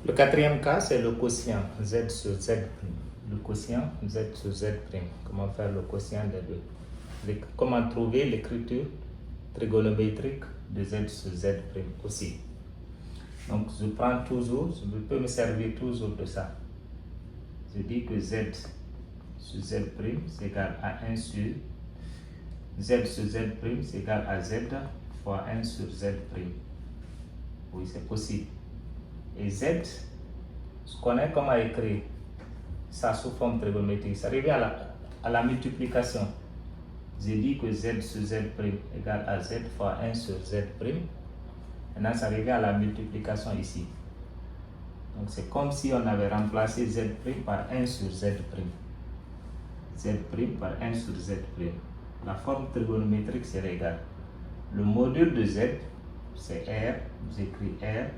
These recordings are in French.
Le quatrième cas, c'est le quotient Z sur Z'. Le quotient Z sur Z'. Comment faire le quotient des deux? Comment trouver l'écriture trigonométrique de Z sur Z' aussi. Donc, je prends toujours, je peux me servir toujours de ça. Je dis que Z sur Z' c'est égal à 1 sur Z sur Z' c'est égal à Z fois 1 sur Z'. Oui, c'est possible. Et Z, je connais comment écrire ça sous forme trigonométrique. Ça revient à la multiplication. J'ai dit que Z sur Z' égale à Z fois 1 sur Z'. Maintenant, ça revient à la multiplication ici. Donc, c'est comme si on avait remplacé Z' par 1 sur Z'. Z' par 1 sur Z'. La forme trigonométrique serait égale. Le module de Z, c'est R. J'écris R.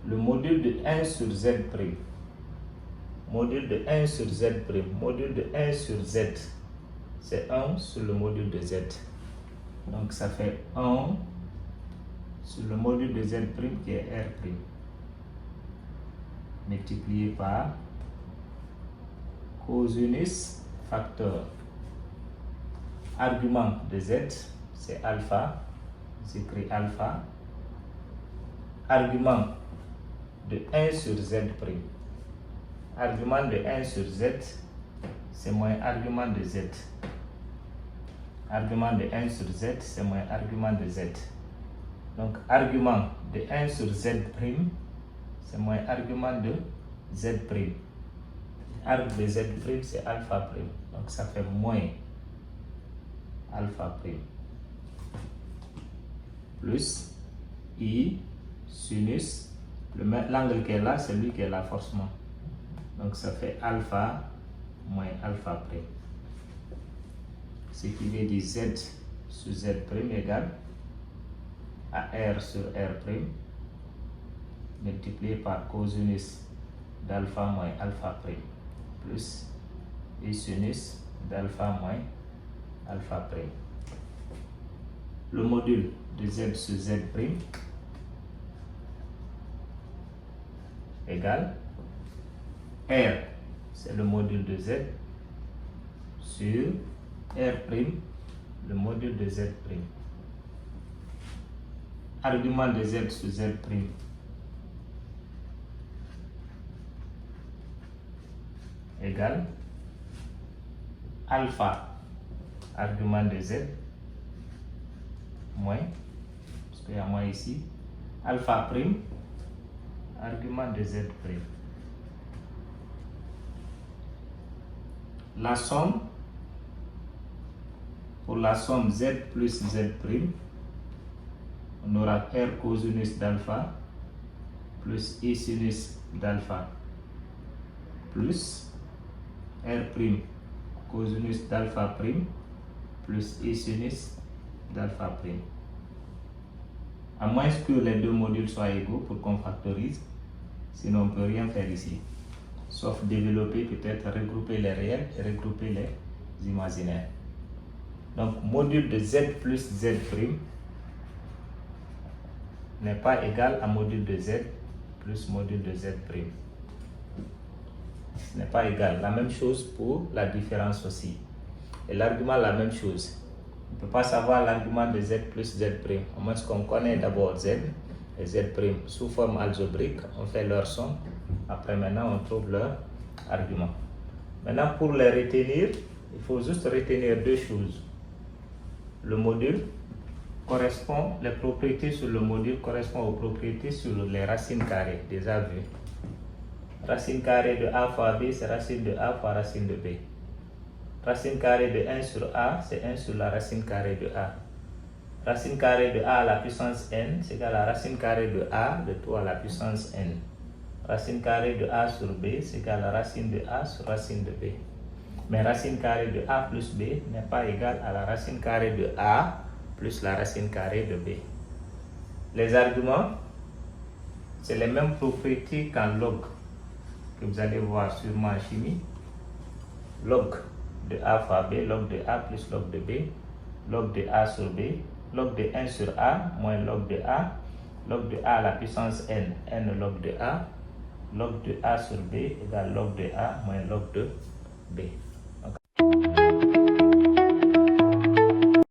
Le module de 1 sur Z'. Module de 1 sur Z'. Module de 1 sur Z. C'est 1 sur le module de Z. Donc, ça fait 1 sur le module de Z' qui est R'. Multiplié par cosinus facteur. Argument de Z, c'est alpha. J'écris alpha. Argument de 1 sur Z'. Argument de 1 sur Z, c'est moins argument de Z. Argument de 1 sur Z, c'est moins argument de Z. Donc, argument de 1 sur Z', c'est moins argument de Z'. Arg de Z', c'est alpha'. Donc, ça fait moins alpha'. Plus I sinus. L'angle qui est là, c'est lui qui est là forcément. Donc, ça fait alpha moins alpha'. Ce qui veut dire Z sur Z' égale à R sur R', multiplié par cosinus d'alpha moins alpha', plus I sinus d'alpha moins alpha'. Le module de Z sur Z' égale R, c'est le module de Z, sur R', le module de Z'. Argument de Z sur Z' égale alpha, argument de Z, moins, parce qu'il y a moins ici, alpha', argument de Z'. La somme, pour la somme Z plus Z', on aura R cosinus d'alpha plus I sinus d'alpha plus R' cosinus d'alpha' plus I sinus d'alpha'. À moins que les deux modules soient égaux pour qu'on factorise, sinon on ne peut rien faire ici. Sauf développer, peut-être regrouper les réels et regrouper les imaginaires. Donc, module de Z plus Z' n'est pas égal à module de Z plus module de Z'. Ce n'est pas égal. La même chose pour la différence aussi. Et l'argument, la même chose. On ne peut pas savoir l'argument de Z plus Z'. Au moins qu'on connaît d'abord Z et Z' sous forme algébrique. On fait leur somme. Après, maintenant, on trouve leur argument. Maintenant, pour les retenir, il faut juste retenir deux choses. Le module correspond, les propriétés sur le module correspondent aux propriétés sur les racines carrées, déjà vues. Racine carrée de A fois B, c'est racine de A fois racine de B. Racine carrée de 1 sur A, c'est 1 sur la racine carrée de A. Racine carrée de A à la puissance n, c'est égal à racine carrée de A de tout à la puissance n. Racine carrée de A sur B, c'est égal à racine de A sur racine de B. Mais racine carrée de A plus B n'est pas égale à la racine carrée de A plus la racine carrée de B. Les arguments, c'est les mêmes propriétés qu'en log, que vous allez voir sûrement en chimie. Log de A fois B, log de A plus log de B, log de A sur B, log de 1 sur A moins log de A, log de A à la puissance n, n log de A, log de A sur B égale log de A moins log de B.